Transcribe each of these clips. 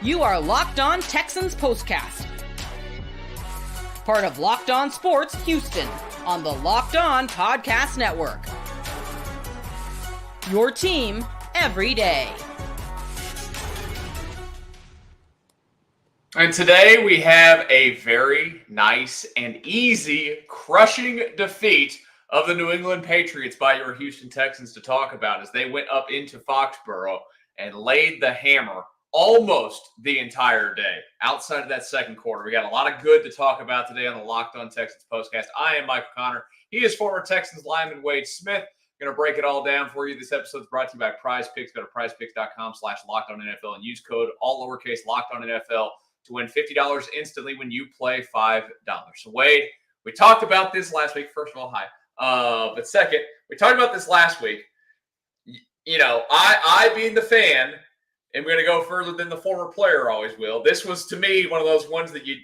You are Locked On Texans Postcast, part of Locked On Sports Houston on the Locked On Podcast Network. Your team every day. And today we have a very nice and easy crushing defeat of the New England Patriots by your Houston Texans to talk about as they went up into Foxborough and laid the hammer almost the entire day. Outside of that second quarter, we got a lot of good to talk about today on the Locked On Texans Postcast. I am Michael Connor. He is former Texans lineman Wade Smith. Going to break it all down for you. This episode is brought to you by PrizePicks. Go to prizepicks.com/LockedOnNFL and use code all lowercase LockedOnNFL to win $50 instantly when you play $5. So Wade, we talked about this last week. First of all, hi. But second, we talked about this last week. You know, I being the fan, am going to go further than the former player always will. This was, to me, one of those ones that you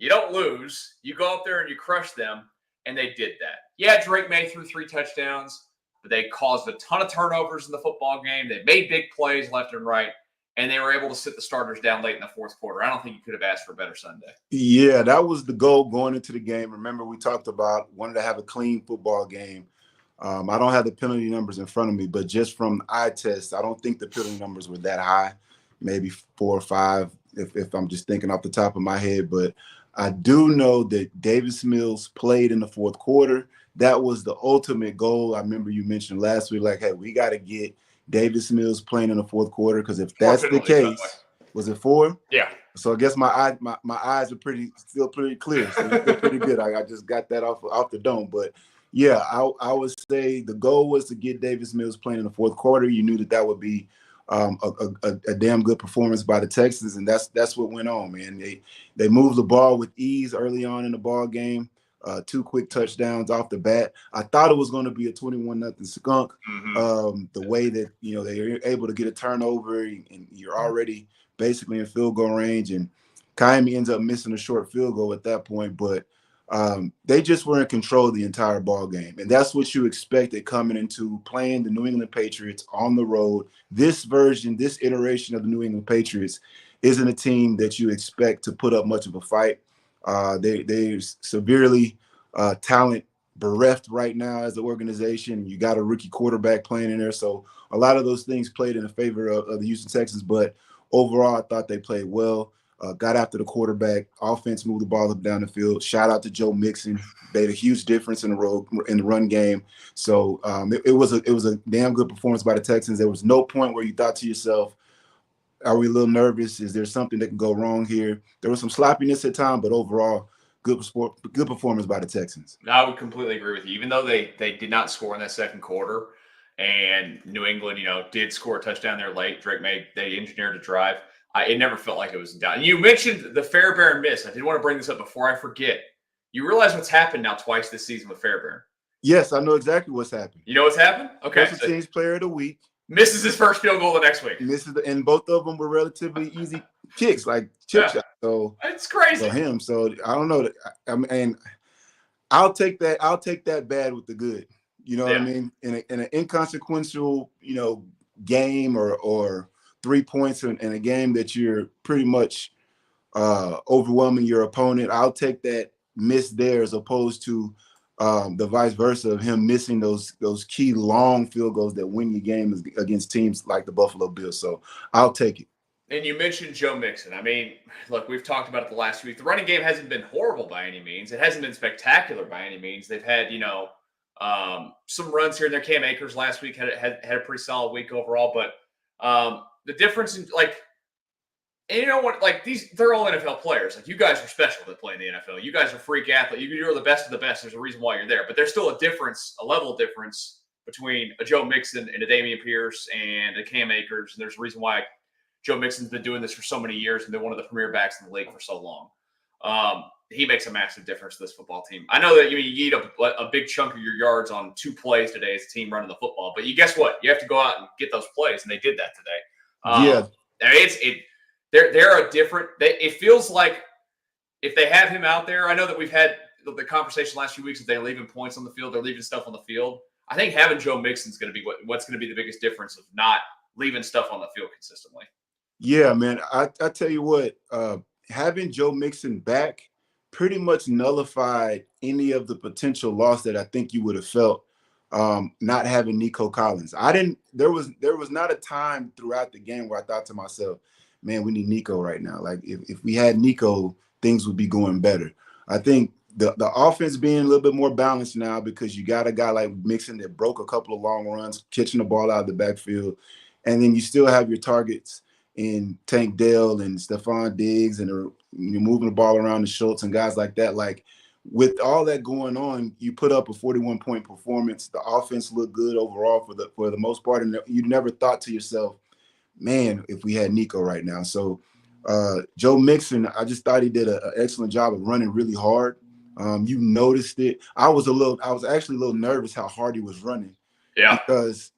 don't lose. You go up there and you crush them, and they did that. Yeah, Drake May threw 3 touchdowns, but they caused a ton of turnovers in the football game. They made big plays left and right, and they were able to sit the starters down late in the fourth quarter. I don't think you could have asked for a better Sunday. Yeah, that was the goal going into the game. Remember, we talked about wanting to have a clean football game. I don't have the penalty numbers in front of me, but just from eye test, I don't think the penalty numbers were that high, maybe 4 or 5 if I'm just thinking off the top of my head. But I do know that Davis Mills played in the fourth quarter. That was the ultimate goal. I remember you mentioned last week, like, hey, we got to get Davis Mills playing in the fourth quarter because if that's the case, was it 4? Yeah. So I guess my eyes are still pretty clear. So it's still pretty good. I just got that off the dome. But yeah, I would say the goal was to get Davis Mills playing in the fourth quarter. You knew that would be a damn good performance by the Texans, and that's what went on, man. They moved the ball with ease early on in the ball game. 2 quick touchdowns off the bat. I thought it was going to be a 21-0 skunk. The way that they were able to get a turnover, and you're already basically in field goal range, and Kaimi ends up missing a short field goal at that point, but they just were in control of the entire ball game, and that's what you expected coming into playing the New England Patriots on the road. This iteration of the New England Patriots isn't a team that you expect to put up much of a fight. They're severely talent bereft right now as an organization. You got a rookie quarterback playing in there, so a lot of those things played in the favor of the Houston Texans. But overall, I thought they played well. Got after the quarterback. Offense moved the ball up down the field. Shout out to Joe Mixon. Made a huge difference in the run game. So it was a damn good performance by the Texans. There was no point where you thought to yourself, are we a little nervous? Is there something that can go wrong here? There was some sloppiness at times, but overall, good performance by the Texans. I would completely agree with you. Even though they did not score in that second quarter, and New England, did score a touchdown there late. Drake they engineered a drive. It never felt like it was done. You mentioned the Fairbairn miss. I did want to bring this up before I forget. You realize what's happened now twice this season with Fairbairn? Yes, I know exactly what's happened. You know what's happened? Okay. Special teams player of the week. Misses his first field goal the next week. And both of them were relatively easy kicks, like chip shots. So it's crazy for him. So I don't know. I mean, I'll take that. I'll take that bad with the good. You know what I mean? In an inconsequential, game or 3 points in a game that you're pretty much overwhelming your opponent, I'll take that miss there as opposed to the vice versa of him missing those key long field goals that win your game against teams like the Buffalo Bills. So I'll take it. And you mentioned Joe Mixon. I mean, look, we've talked about it the last week. The running game hasn't been horrible by any means. It hasn't been spectacular by any means. They've had, some runs here and there. Cam Akers last week had a pretty solid week overall. But the difference in, and you know what? They're all NFL players. Like, you guys are special that play in the NFL. You guys are freak athletes. You're the best of the best. There's a reason why you're there. But there's still a level difference between a Joe Mixon and a Dameon Pierce and a Cam Akers. And there's a reason why Joe Mixon's been doing this for so many years and been one of the premier backs in the league for so long. He makes a massive difference to this football team. I know that you eat a big chunk of your yards on 2 plays today as a team running the football. But guess what? You have to go out and get those plays, and they did that today. They're a different. It feels like if they have him out there. I know that we've had the conversation last few weeks that they're leaving points on the field, they're leaving stuff on the field. I think having Joe Mixon is going to be what's going to be the biggest difference of not leaving stuff on the field consistently. Yeah, man. I tell you what, having Joe Mixon back pretty much nullified any of the potential loss that I think you would have felt not having Nico Collins. I didn't. There was not a time throughout the game where I thought to myself, "Man, we need Nico right now." Like if we had Nico, things would be going better. I think the offense being a little bit more balanced now because you got a guy like Mixon that broke a couple of long runs, catching the ball out of the backfield, and then you still have your targets in Tank Dell and Stephon Diggs, and you're moving the ball around to Schultz and guys like that. Like with all that going on, you put up a 41-point performance. The offense looked good overall for the most part, and you never thought to yourself, man, if we had Nico right now. So Joe Mixon, I just thought he did an excellent job of running really hard. You noticed it. I was actually a little nervous how hard he was running. Yeah. Because,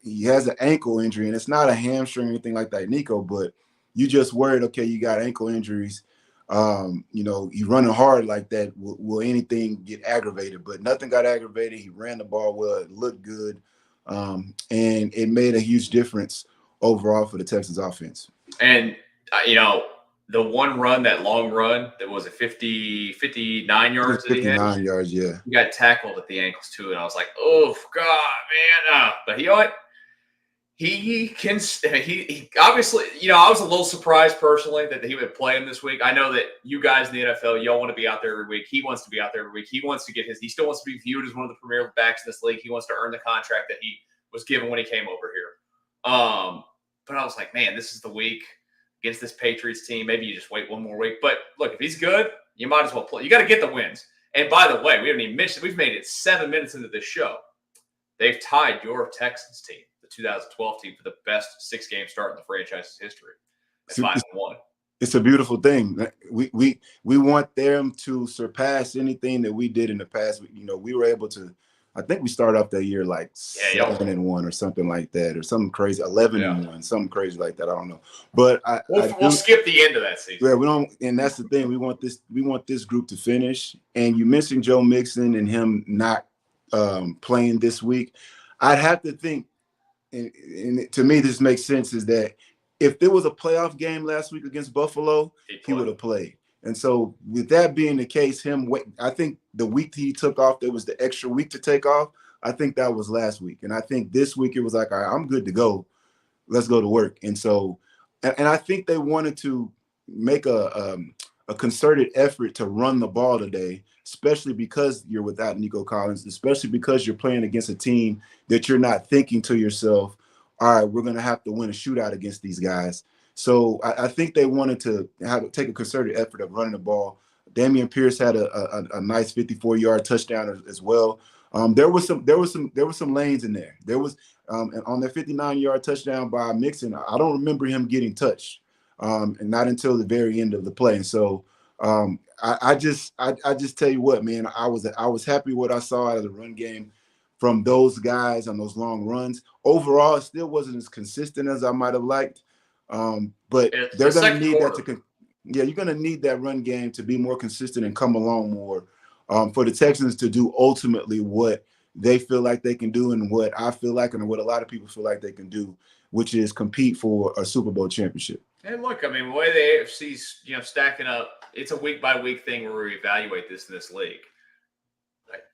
he has an ankle injury, and it's not a hamstring or anything like that, Nico, but you just worried, okay, you got ankle injuries. You running hard like that, will anything get aggravated? But nothing got aggravated. He ran the ball well. It looked good. And it made a huge difference overall for the Texans offense. And, the one run, that long run, that was 59 yards that he had. 59 yards, yeah. He got tackled at the ankles, too, and I was like, oh, God, man. But you know what? He obviously, I was a little surprised personally that he would play him this week. I know that you guys in the NFL, y'all want to be out there every week. He wants to be out there every week. He wants to he still wants to be viewed as one of the premier backs in this league. He wants to earn the contract that he was given when he came over here. But I was like, man, this is the week against this Patriots team. Maybe you just wait one more week. But look, if he's good, you might as well play. You got to get the wins. And by the way, we haven't even mentioned, we've made it 7 minutes into this show. They've tied your Texans team, 2012 team, for the best 6-game start in the franchise's history. It's 5-1. It's a beautiful thing. We want them to surpass anything that we did in the past. We were able to. I think we started off that year like 7-1 or something like that, or something crazy, 11-1, something crazy like that. I don't know, but we'll skip the end of that season. Yeah, we don't, and that's the thing. We want this group to finish. And you mentioned Joe Mixon and him not playing this week. I'd have to think. And to me, this makes sense, is that if there was a playoff game last week against Buffalo, he would have played. And so with that being the case, I think the week he took off, there was the extra week to take off. I think that was last week. And I think this week it was like, all right, I'm good to go. Let's go to work. And so, and I think they wanted to make a concerted effort to run the ball today, especially because you're without Nico Collins, especially because you're playing against a team that you're not thinking to yourself, all right, we're going to have to win a shootout against these guys. So I think they wanted to take a concerted effort of running the ball. Dameon Pierce had a nice 54-yard touchdown as well. There was some lanes in there. There was on that 59-yard touchdown by Mixon. I don't remember him getting touched, and not until the very end of the play. And so I just tell you what, man, I was happy what I saw out of the run game from those guys on those long runs. Overall, it still wasn't as consistent as I might have liked. But they're going to need that you're going to need that run game to be more consistent and come along more for the Texans to do ultimately what they feel like they can do and what I feel like and what a lot of people feel like they can do, which is compete for a Super Bowl championship. And look, I mean, the way the AFC's stacking up, it's a week-by-week thing where we evaluate this in this league. Like,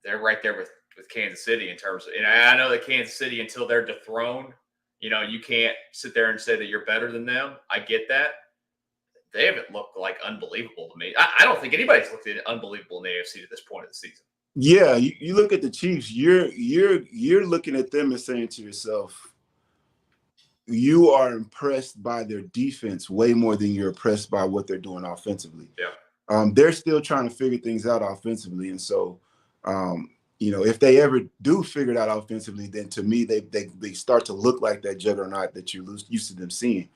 they're right there with Kansas City in terms of – and I know that Kansas City, until they're dethroned, you can't sit there and say that you're better than them. I get that. They haven't looked like unbelievable to me. I don't think anybody's looked at unbelievable in the AFC at this point of the season. Yeah, you look at the Chiefs, you're looking at them and saying to yourself, you are impressed by their defense way more than you're impressed by what they're doing offensively. Yeah. They're still trying to figure things out offensively. And so, if they ever do figure it out offensively, then to me, they start to look like that juggernaut that you're used to them seeing.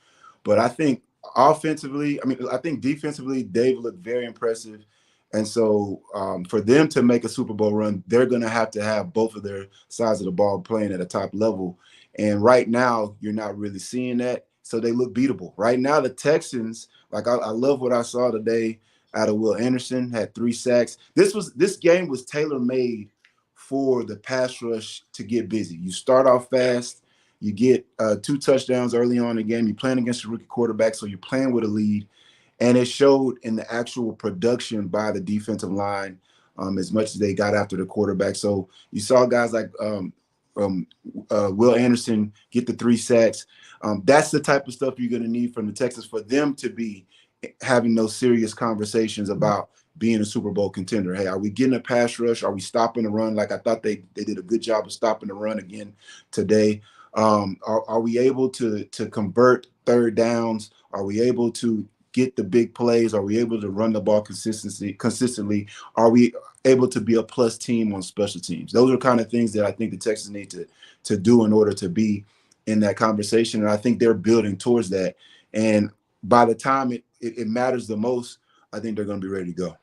But I think offensively, I think defensively, they've looked very impressive. And so for them to make a Super Bowl run, they're going to have both of their sides of the ball playing at a top level. And right now, you're not really seeing that. So they look beatable. Right now, the Texans, I love what I saw today out of Will Anderson, had 3 sacks. This game was tailor-made for the pass rush to get busy. You start off fast. You get 2 touchdowns early on in the game. You're playing against a rookie quarterback, so you're playing with a lead. And it showed in the actual production by the defensive line as much as they got after the quarterback. So you saw guys like Will Anderson get the 3 sacks. That's the type of stuff you're going to need from the Texans for them to be having those serious conversations about being a Super Bowl contender. Hey, are we getting a pass rush? Are we stopping the run? Like I thought they did a good job of stopping the run again today. Are we able to convert third downs? Are we able to get the big plays? Are we able to run the ball consistently? Are we able to be a plus team on special teams? Those are kind of things that I think the Texans need to do in order to be in that conversation. And I think they're building towards that. And by the time it matters the most, I think they're going to be ready to go.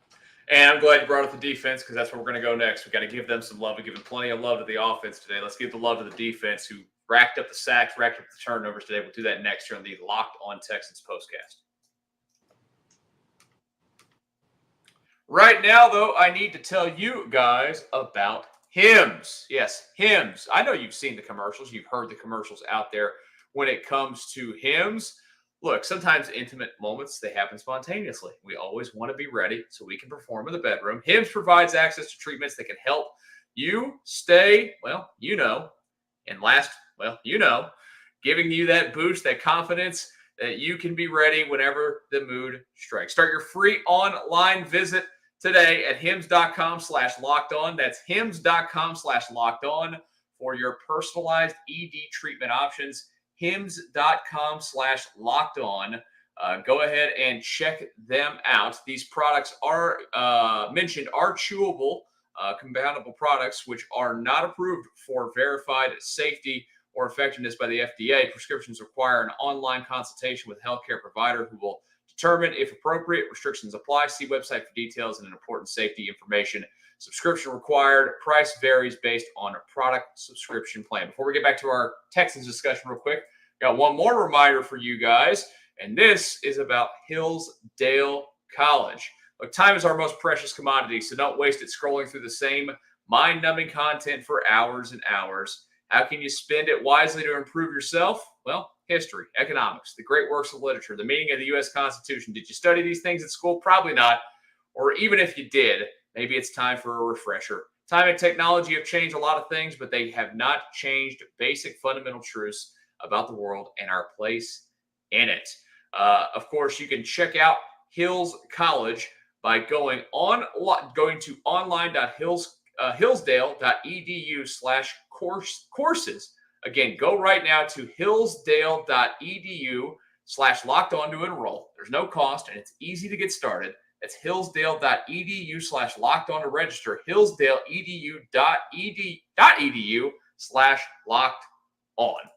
And I'm glad you brought up the defense because that's where we're going to go next. We got to give them some love. We've given plenty of love to the offense today. Let's give the love to the defense who racked up the sacks, racked up the turnovers today. We'll do that next year on the Locked On Texans Postcast. Right now, though, I need to tell you guys about Hims. Yes, Hims. I know you've seen the commercials. You've heard the commercials out there when it comes to Hims. Look, sometimes intimate moments, they happen spontaneously. We always want to be ready so we can perform in the bedroom. Hims provides access to treatments that can help you stay, and last, giving you that boost, that confidence that you can be ready whenever the mood strikes. Start your free online visit today at hims.com/lockedon. That's hims.com/lockedon for your personalized ED treatment options. hims.com/lockedon. Go ahead and check them out. These products are mentioned are chewable, compoundable products, which are not approved for verified safety or effectiveness by the FDA. Prescriptions require an online consultation with a healthcare provider who will determine if appropriate. Restrictions apply. See website for details and important safety information. Subscription required. Price varies based on a product subscription plan. Before we get back to our Texans discussion real quick, got one more reminder for you guys, and this is about Hillsdale College. Look, time is our most precious commodity, so don't waste it scrolling through the same mind-numbing content for hours and hours. How can you spend it wisely to improve yourself? Well, history, economics, the great works of literature, the meaning of the U.S. Constitution. Did you study these things at school? Probably not. Or even if you did, maybe it's time for a refresher. Time and technology have changed a lot of things, but they have not changed basic fundamental truths about the world and our place in it. Of course, you can check out Hills College by going to online.hillsdale.edu/courses. Again, go right now to hillsdale.edu/lockedon to enroll. There's no cost, and it's easy to get started. That's hillsdale.edu/lockedon to register. hillsdale.edu/lockedon.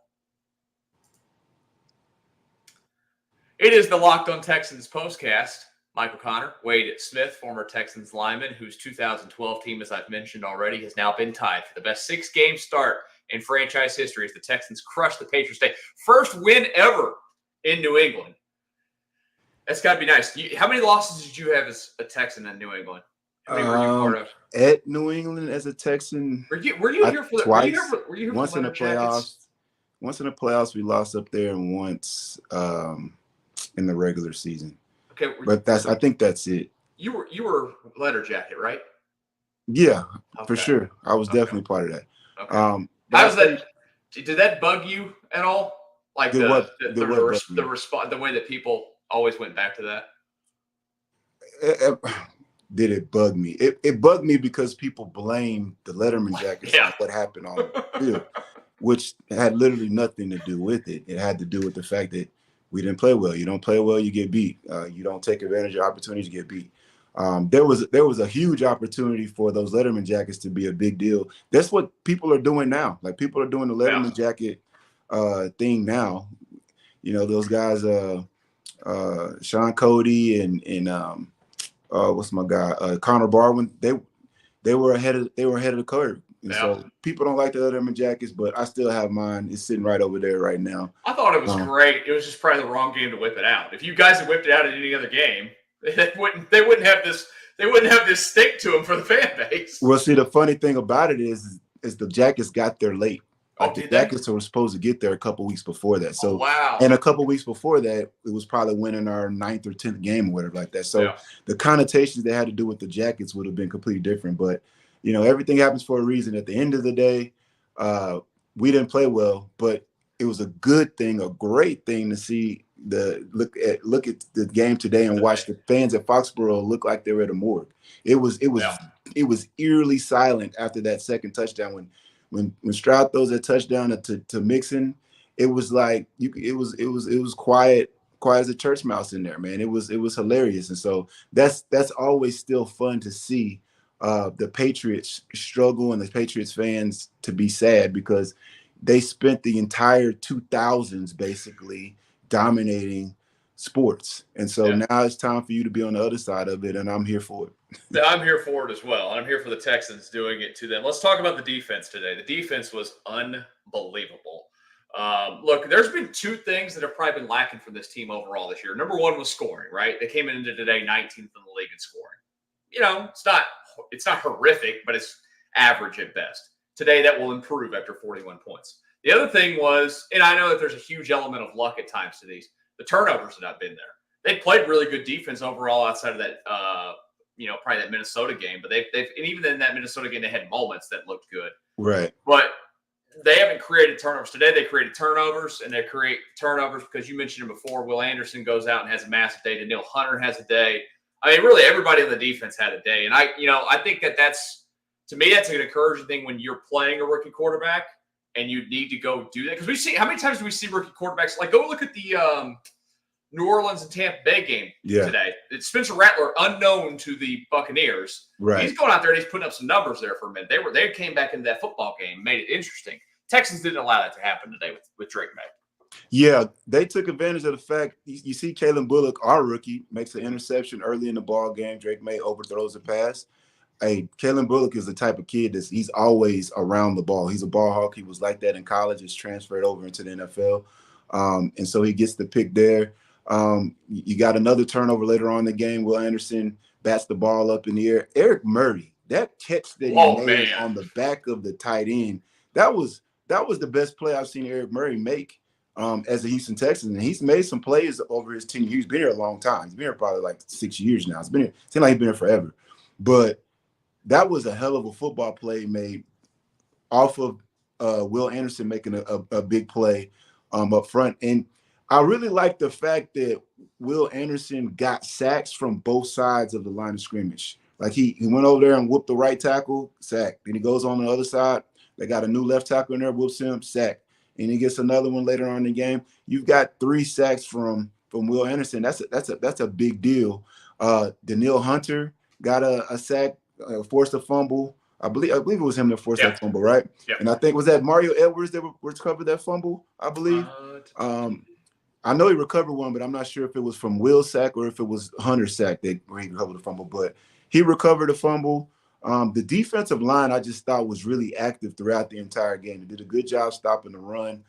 It is the Locked On Texans Postcast. Michael Connor, Wade Smith, former Texans lineman, whose 2012 team, as I've mentioned already, has now been tied for the best 6-game start in franchise history as the Texans crushed the Patriots today. First win ever in New England. That's got to be nice. How many losses did you have as a Texan in New England? How many were you part of? At New England as a Texan, were you here for twice? Were you here once for in the playoffs. Once in the playoffs, we lost up there, and once in the regular season. Okay, but I think that's it. You were letter jacket, right? Yeah, for sure. I was definitely part of that. Okay. How was that? Did that bug you at all? Like the way that people always went back to that? Did it bug me? It bugged me because people blamed the Letterman jackets on what happened on the field, which had literally nothing to do with it. It had to do with the fact that we didn't play well. You don't play well, you get beat. You don't take advantage of opportunities, you get beat. There was a huge opportunity for those Letterman jackets to be a big deal. That's what people are doing now. Like, people are doing the Letterman jacket thing now. You know, those guys, Sean Cody and what's my guy, Connor Barwin. They were ahead of the curve. And so people don't like the Letterman jackets, but I still have mine. It's sitting right over there right now. I thought it was great. It was just probably the wrong game to whip it out. If you guys had whipped it out in any other game, they wouldn't have this stick to them for the fan base. Well, see, the funny thing about it is the jackets got there late. Like the Jackets were supposed to get there a couple weeks before that. So, wow. And a couple weeks before that, it was probably winning our 9th or 10th game or whatever like that. So the connotations they had to do with the Jackets would have been completely different. But, everything happens for a reason. At the end of the day, we didn't play well, but it was a good thing, a great thing to see look at the game today and watch the fans at Foxborough look like they were at a morgue. It was eerily silent after that second touchdown when Stroud throws that touchdown to Mixon. It was like it was quiet as a church mouse in there, man. It was hilarious, and so that's always still fun to see the Patriots struggle and the Patriots fans to be sad because they spent the entire 2000s basically dominating sports. And so now it's time for you to be on the other side of it, and I'm here for it. I'm here for it as well. I'm here for the Texans doing it to them. Let's talk about the defense today. The defense was unbelievable. Look, there's been two things that have probably been lacking for this team overall this year. Number one was scoring, right? They came into today 19th in the league in scoring. It's not horrific, but it's average at best. Today, that will improve after 41 points. The other thing was, and I know that there's a huge element of luck at times to these, the turnovers have not been there. They played really good defense overall outside of that, probably that Minnesota game. But they've and even in that Minnesota game, they had moments that looked good. Right. But they haven't created turnovers. Today, they created turnovers, and they create turnovers because you mentioned it before. Will Anderson goes out and has a massive day. Daniil Hunter has a day. I mean, really, everybody on the defense had a day. And I think that's, to me, that's an encouraging thing when you're playing a rookie quarterback and you need to go do that. Because we see, how many times do we see rookie quarterbacks? Like, go look at the New Orleans and Tampa Bay game today. It's Spencer Rattler, unknown to the Buccaneers. Right. He's going out there and he's putting up some numbers there for a minute. They came back into that football game, made it interesting. Texans didn't allow that to happen today with Drake May. Yeah, they took advantage of the fact you see Kalen Bullock, our rookie, makes an interception early in the ball game. Drake May overthrows the pass. Hey, Kalen Bullock is the type of kid he's always around the ball. He's a ball hawk. He was like that in college. He's transferred over into the NFL. And so he gets the pick there. You got another turnover later on in the game. Will Anderson bats the ball up in the air. Eric Murray, that catch that he made on the back of the tight end, that was the best play I've seen Eric Murray make as a Houston Texan. And he's made some plays over his tenure. He's been here a long time. He's been here probably like 6 years now. It seems like he's been here forever. But that was a hell of a football play made off of Will Anderson making a big play up front. And I really like the fact that Will Anderson got sacks from both sides of the line of scrimmage. Like he went over there and whooped the right tackle, sack. Then he goes on the other side. They got a new left tackle in there, whoops him, sack. And he gets another one later on in the game. You've got 3 sacks from Will Anderson. That's a big deal. Daniil Hunter got a sack, forced a fumble. I believe it was him that forced that fumble, right? Yeah. And I think was that Mario Edwards that recovered that fumble, I believe. I know he recovered one, but I'm not sure if it was from Will's sack or if it was Hunter's sack where he recovered the fumble. But he recovered the fumble. The defensive line I just thought was really active throughout the entire game. They did a good job stopping the run.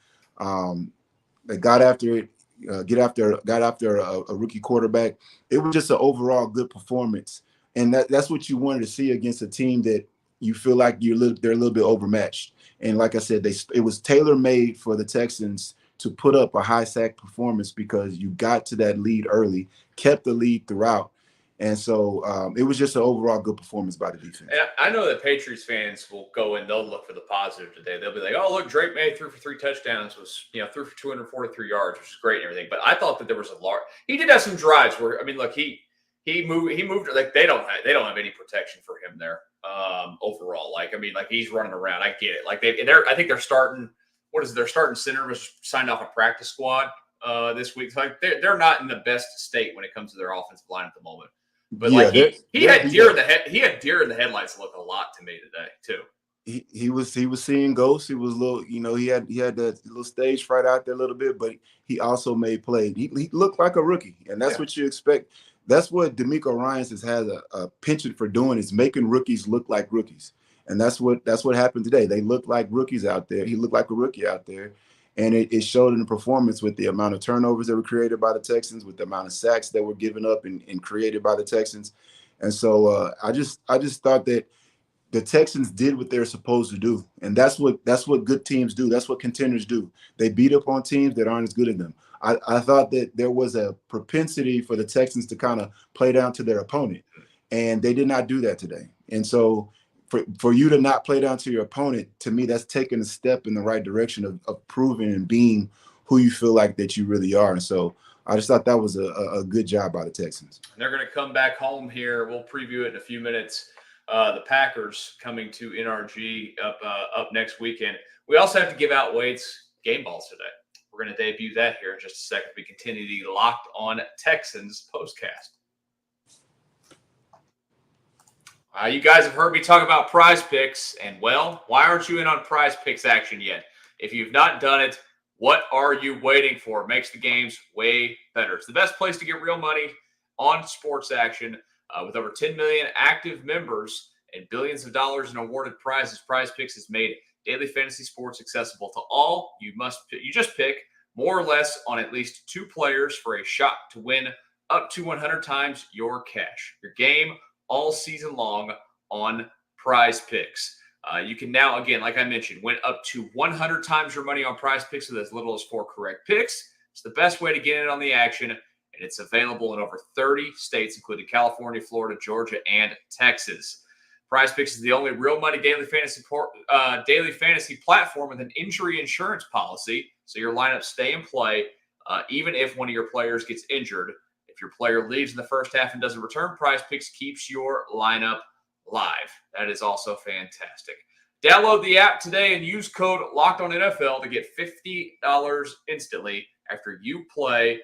They got after it, got after a rookie quarterback. It was just an overall good performance, and that's what you wanted to see against a team that you feel like they're a little bit overmatched. And like I said, it was tailor-made for the Texans to put up a high sack performance because you got to that lead early, kept the lead throughout. And so it was just an overall good performance by the defense. And I know that Patriots fans will go and they'll look for the positive today. They'll be like, "Oh, look, Drake May threw for 3 touchdowns, threw for 243 yards, which is great and everything." But I thought that there was he did have some drives where, I mean, look, he moved like they don't have any protection for him there overall. Like, I mean, like he's running around. I get it. Like I think they're starting. Their starting center was signed off a practice squad this week. Like they're not in the best state when it comes to their offensive line at the moment. But he had deer in the headlights look a lot to me today too. He was seeing ghosts. He was a little, he had that little stage fright out there a little bit, but he also made plays. He looked like a rookie, and that's what you expect. That's what D'Amico Ryans has had a penchant for doing, is making rookies look like rookies. And that's what happened today. They looked like rookies out there. He looked like a rookie out there. And it showed in the performance with the amount of turnovers that were created by the Texans, with the amount of sacks that were given up and created by the Texans. And so I just thought that the Texans did what they're supposed to do, and that's what good teams do. That's what contenders do. They beat up on teams that aren't as good as them. I thought that there was a propensity for the Texans to kind of play down to their opponent, and they did not do that today. And so for you to not play down to your opponent, to me, that's taking a step in the right direction of proving and being who you feel like that you really are. And so I just thought that was a good job by the Texans. They're going to come back home here. We'll preview it in a few minutes. The Packers coming to NRG up next weekend. We also have to give out Wade's game balls today. We're going to debut that here in just a second. We continue the Locked On Texans Postcast. You guys have heard me talk about PrizePicks, and well, why aren't you in on PrizePicks action yet? If you've not done it, what are you waiting for? It makes the games way better. It's the best place to get real money on sports action. With over 10 million active members and billions of dollars in awarded prizes, PrizePicks has made daily fantasy sports accessible to all. You just pick more or less on at least 2 players for a shot to win up to 100 times your cash. Your game all season long on PrizePicks. You can now, again, like I mentioned, win up to 100 times your money on PrizePicks with as little as 4 correct picks. It's the best way to get in on the action, and it's available in over 30 states, including California, Florida, Georgia, and Texas. PrizePicks is the only real money daily fantasy platform with an injury insurance policy, so your lineups stay in play even if one of your players gets injured. If your player leaves in the first half and doesn't return, PrizePicks keeps your lineup live. That is also fantastic. Download the app today and use code LOCKEDONNFL to get $50 instantly after you play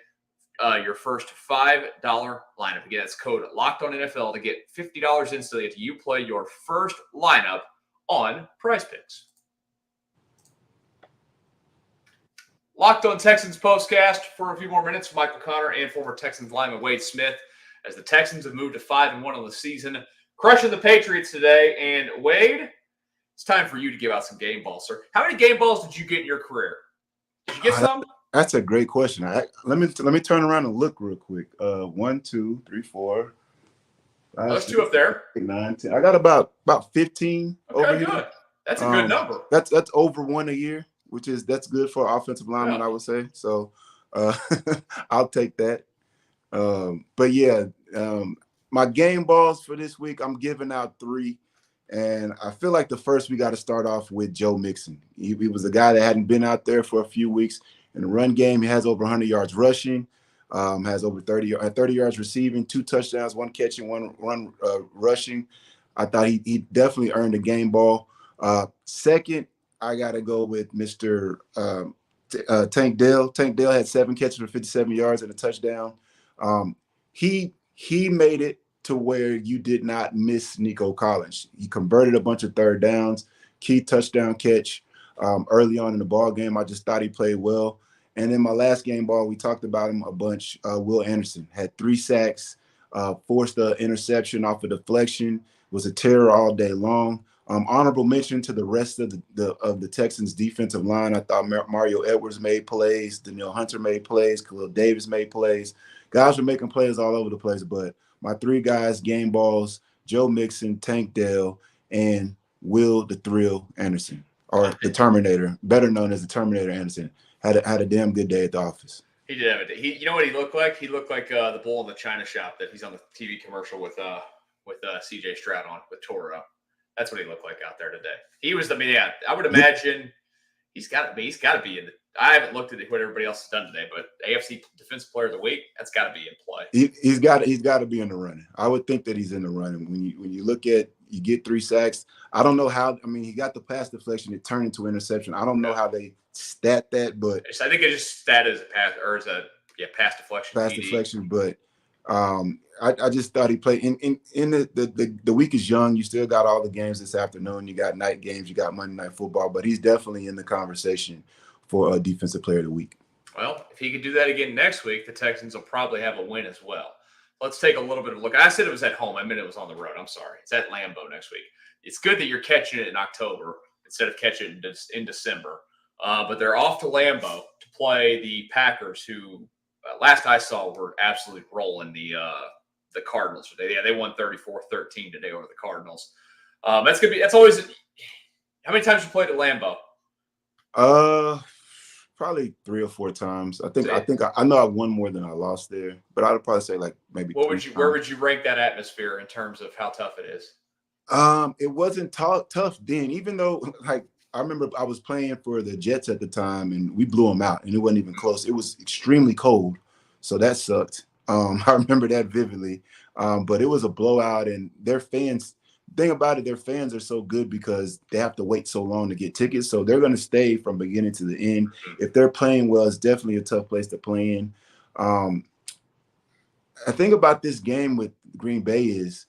your first $5 lineup. Again, that's code LOCKEDONNFL to get $50 instantly after you play your first lineup on PrizePicks. Locked On Texans Postcast for a few more minutes. Michael Connor and former Texans lineman Wade Smith, as the Texans have moved to 5-1 on the season, crushing the Patriots today. And Wade, it's time for you to give out some game balls, sir. How many game balls did you get in your career? Did you get some? That's a great question. Let me turn around and look real quick. 1, 2, 3, 4. 5, Those 6, two up there. 8, 9, 10. I got about 15 over Okay, here. good. That's a good number. That's over 1 a year, that's good for an offensive lineman, yeah. I would say. So I'll take that. But yeah, my game balls for this week, I'm giving out 3. And I feel like the first we got to start off with Joe Mixon. He was a guy that hadn't been out there for a few weeks. In the run game, he has over 100 yards rushing, has over 30 yards receiving, 2 touchdowns, 1 catching, 1 run rushing. I thought he definitely earned a game ball. Second, I got to go with Mr. Tank Dell. Tank Dell had 7 catches for 57 yards and a touchdown. He made it to where you did not miss Nico Collins. He converted a bunch of third downs, key touchdown catch early on in the ball game. I just thought he played well. And then my last game ball, we talked about him a bunch. Will Anderson had 3 sacks, forced an interception off a deflection, was a terror all day long. Honorable mention to the rest of the Texans defensive line. I thought Mario Edwards made plays, Danielle Hunter made plays, Khalil Davis made plays. Guys were making plays all over the place, but my 3 guys, game balls, Joe Mixon, Tank Dell, and Will the Thrill Anderson, or the Terminator, better known as the Terminator Anderson, had a damn good day at the office. He did have a day. You know what he looked like? He looked like the bull in the china shop that he's on the TV commercial with C.J. Stroud on with Toro. That's what he looked like out there today. He was. I mean, yeah, I would imagine he's got to be in the. I haven't looked at what everybody else has done today, but AFC Defensive Player of the Week, that's got to be in play. He's got to be in the running. I would think that he's in the running. When you look at, you get 3 sacks. I don't know how. I mean, he got the pass deflection. It turned into interception. I don't know how they stat that, but I think it just statted as a pass or as a pass deflection. Pass deflection, but I just thought he played in the week is young. You still got all the games this afternoon. You got night games. You got Monday Night Football, but he's definitely in the conversation for a Defensive Player of the Week. Well, if he could do that again next week, the Texans will probably have a win as well. Let's take a little bit of a look. I said it was at home. I meant it was on the road. I'm sorry. It's at Lambeau next week. It's good that you're catching it in October instead of catching it in December. But they're off to Lambeau to play the Packers, who last I saw were absolutely rolling the Cardinals today. Yeah, they won 34-13 today over the Cardinals. That's always. How many times you played at Lambeau? Probably 3 or 4 times. I know I won more than I lost there, but I'd probably say like maybe 3 times. Where would you rank that atmosphere in terms of how tough it is? It wasn't tough then, even though like I remember I was playing for the Jets at the time and we blew them out and it wasn't even close. It was extremely cold, so that sucked. I remember that vividly. But it was a blowout and their fans. Thing about it, their fans are so good because they have to wait so long to get tickets, so they're going to stay from beginning to the end. If they're playing well, it's definitely a tough place to play in. I think about this game with Green Bay is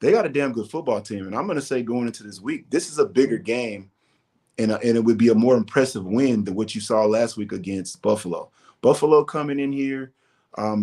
they got a damn good football team. And I'm going to say going into this week, this is a bigger game and it would be a more impressive win than what you saw last week against Buffalo. Buffalo coming in here,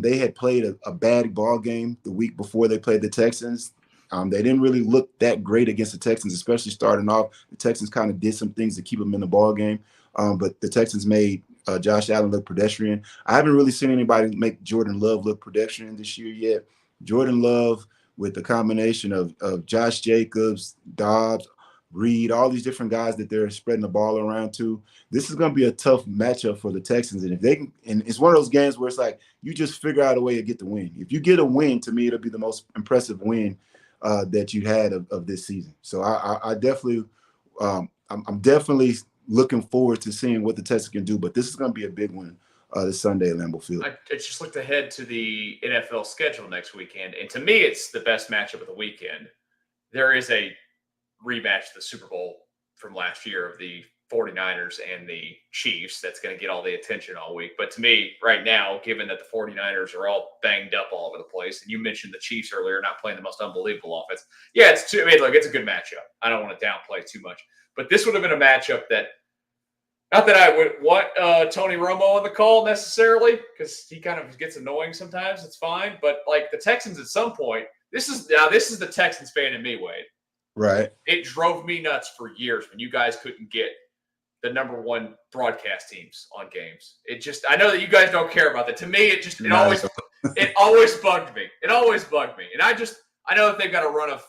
they had played a bad ball game the week before they played the Texans. They didn't really look that great against the Texans, especially starting off. The Texans kind of did some things to keep them in the ball game, but the Texans made Josh Allen look pedestrian. I haven't really seen anybody make Jordan Love look pedestrian this year yet. Jordan Love with the combination of Josh Jacobs, Dobbs, Reed, all these different guys that they're spreading the ball around to. This is going to be a tough matchup for the Texans. And if they can, and it's one of those games where it's like you just figure out a way to get the win. If you get a win, to me, it'll be the most impressive win that you had of this season. So I definitely, I'm definitely looking forward to seeing what the Texans can do. But this is going to be a big one this Sunday at Lambeau Field. I just looked ahead to the NFL schedule next weekend, and to me, it's the best matchup of the weekend. There is a rematch of the Super Bowl from last year of the 49ers and the Chiefs that's going to get all the attention all week. But to me, right now, given that the 49ers are all banged up all over the place, and you mentioned the Chiefs earlier not playing the most unbelievable offense. Yeah, it's a good matchup. I don't want to downplay too much. But this would have been a matchup that, not that I would want Tony Romo on the call necessarily, because he kind of gets annoying sometimes. It's fine. But like the Texans at some point, this is the Texans fan in me, Wade. Right. It drove me nuts for years when you guys couldn't get the number one broadcast teams on games. I know that you guys don't care about that. To me, it always bugged me. It always bugged me. And I know that they've got a run of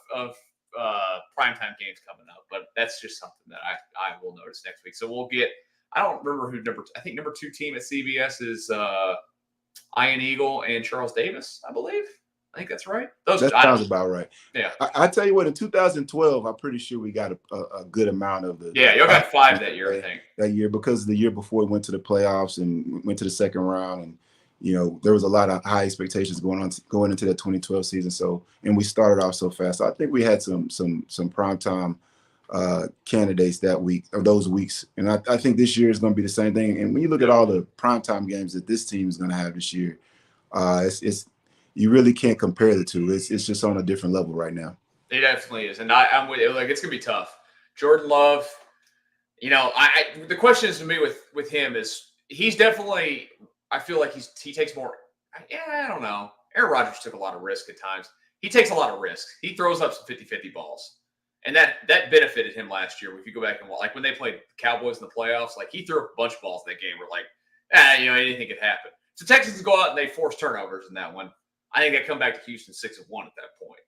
primetime games coming up, but that's just something that I will notice next week. So we'll get, I don't remember I think number 2 team at CBS is Ian Eagle and Charles Davis, I believe. I think that's right. That sounds about right. Yeah. I tell you what, in 2012, I'm pretty sure we got a good amount of the. Yeah, you got 5 that year, I think. That year, because the year before we went to the playoffs and went to the second round, and there was a lot of high expectations going into that 2012 season. So, and we started off so fast. So I think we had some primetime candidates that week or those weeks, and I think this year is going to be the same thing. And when you look at all the primetime games that this team is going to have this year, it's you really can't compare the two. It's just on a different level right now. It definitely is. And I'm with you. Like, it's going to be tough. Jordan Love, the question is to me with him is he's definitely, I feel like he takes more. I don't know. Aaron Rodgers took a lot of risk at times. He takes a lot of risks. He throws up some 50-50 balls. And that benefited him last year. If you go back and like when they played the Cowboys in the playoffs, like he threw a bunch of balls in that game. We're like, anything could happen. So Texans go out and they force turnovers in that one. I think they come back to Houston 6-1 at that point.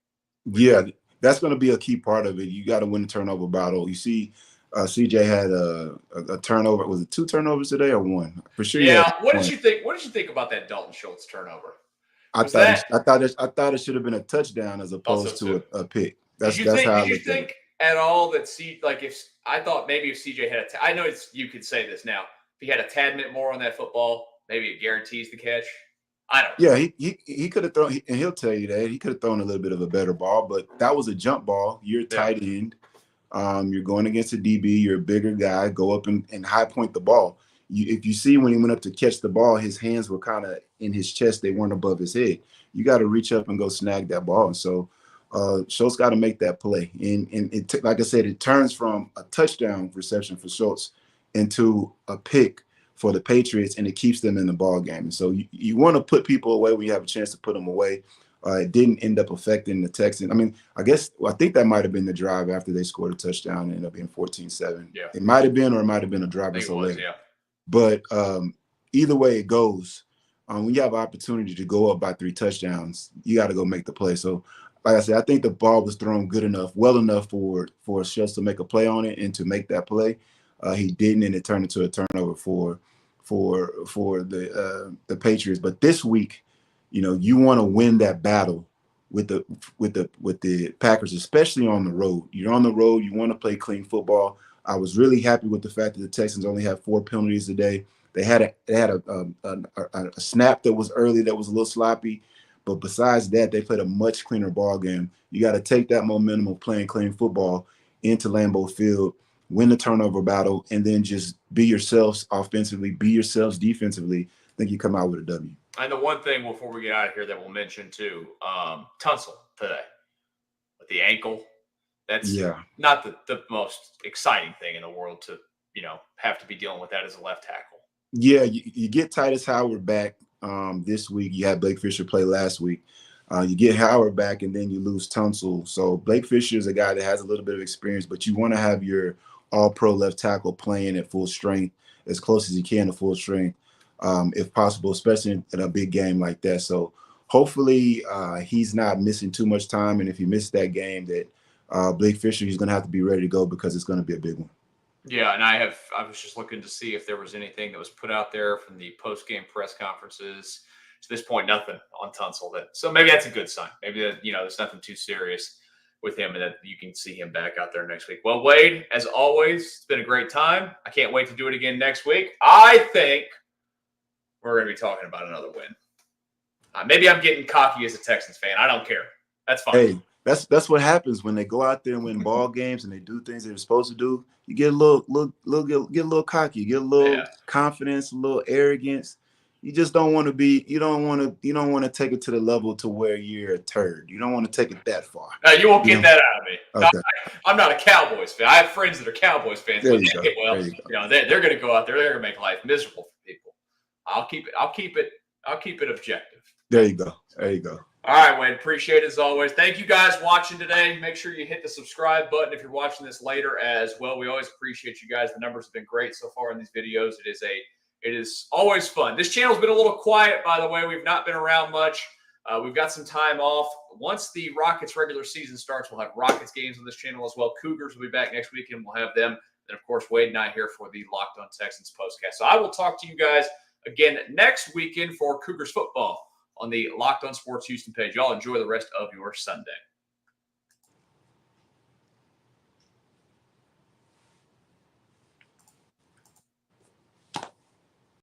Yeah, that's going to be a key part of it. You got to win the turnover battle. You see, CJ had a turnover. Was it 2 turnovers today or 1? For sure. Yeah. What did you think? What did you think about that Dalton Schultz turnover? I thought it should have been a touchdown as opposed to a pick. Did you think at all that if CJ had I know you could say this now. If he had a tad bit more on that football, maybe it guarantees the catch. I don't know. Yeah, he could have thrown, and he'll tell you that he could have thrown a little bit of a better ball, but that was a jump ball. You're a tight end. You're going against a DB. You're a bigger guy. Go up and high point the ball. If you see when he went up to catch the ball, his hands were kind of in his chest. They weren't above his head. You got to reach up and go snag that ball. And so Schultz got to make that play. And like I said, it turns from a touchdown reception for Schultz into a pick for the Patriots, and it keeps them in the ball game. And so you want to put people away when you have a chance to put them away. It didn't end up affecting the Texans. I mean, I think that might have been the drive after they scored a touchdown and ended up being 14-7. Yeah. It might have been, or it might have been a drive. Yeah. But either way it goes, when you have an opportunity to go up by 3 touchdowns, you got to go make the play. So like I said, I think the ball was thrown well enough for Schultz to make a play on it and to make that play. He didn't, and it turned into a turnover for the Patriots. But this week, you want to win that battle with the Packers, especially on the road. You're on the road. You want to play clean football. I was really happy with the fact that the Texans only had 4 penalties today. They had a snap that was early that was a little sloppy, but besides that, they played a much cleaner ball game. You got to take that momentum of playing clean football into Lambeau Field, win the turnover battle, and then just be yourselves offensively, be yourselves defensively. I think you come out with a W. And the one thing before we get out of here that we'll mention too, Tunsil today with the ankle. That's not the most exciting thing in the world to, have to be dealing with that as a left tackle. Yeah, you get Titus Howard back this week. You had Blake Fisher play last week. You get Howard back, and then you lose Tunsil. So Blake Fisher is a guy that has a little bit of experience, but you want to have your all-pro left tackle playing at full strength, as close as you can to full strength, if possible, especially in a big game like that. So hopefully he's not missing too much time, and if he missed that game, that Blake Fisher, he's going to have to be ready to go because it's going to be a big one. Yeah, and I was just looking to see if there was anything that was put out there from the post-game press conferences. To this point, nothing on Tunsil. So maybe that's a good sign. Maybe that, there's nothing too serious with him and that you can see him back out there next week. Well, Wade, as always, it's been a great time. I can't wait to do it again next week. I think we're going to be talking about another win. Maybe I'm getting cocky as a Texans fan. I don't care. That's fine. Hey, that's what happens when they go out there and win ball games and they do things they're supposed to do. You get a little cocky, you get a little confidence, a little arrogance. You just don't want to be. You don't want to take it to the level to where you're a turd. You don't want to take it that far. You won't get that out of me. Okay. I'm not a Cowboys fan. I have friends that are Cowboys fans. There But you go. They're going to go out there. They're going to make life miserable for people. I'll keep it objective. There you go. All right, Wade. Appreciate it as always. Thank you guys watching today. Make sure you hit the subscribe button if you're watching this later as well. We always appreciate you guys. The numbers have been great so far in these videos. It is always fun. This channel's been a little quiet, by the way. We've not been around much. We've got some time off. Once the Rockets regular season starts, we'll have Rockets games on this channel as well. Cougars will be back next week, and we'll have them. And, of course, Wade and I here for the Locked On Texans Postcast. So I will talk to you guys again next weekend for Cougars football on the Locked On Sports Houston page. Y'all enjoy the rest of your Sunday.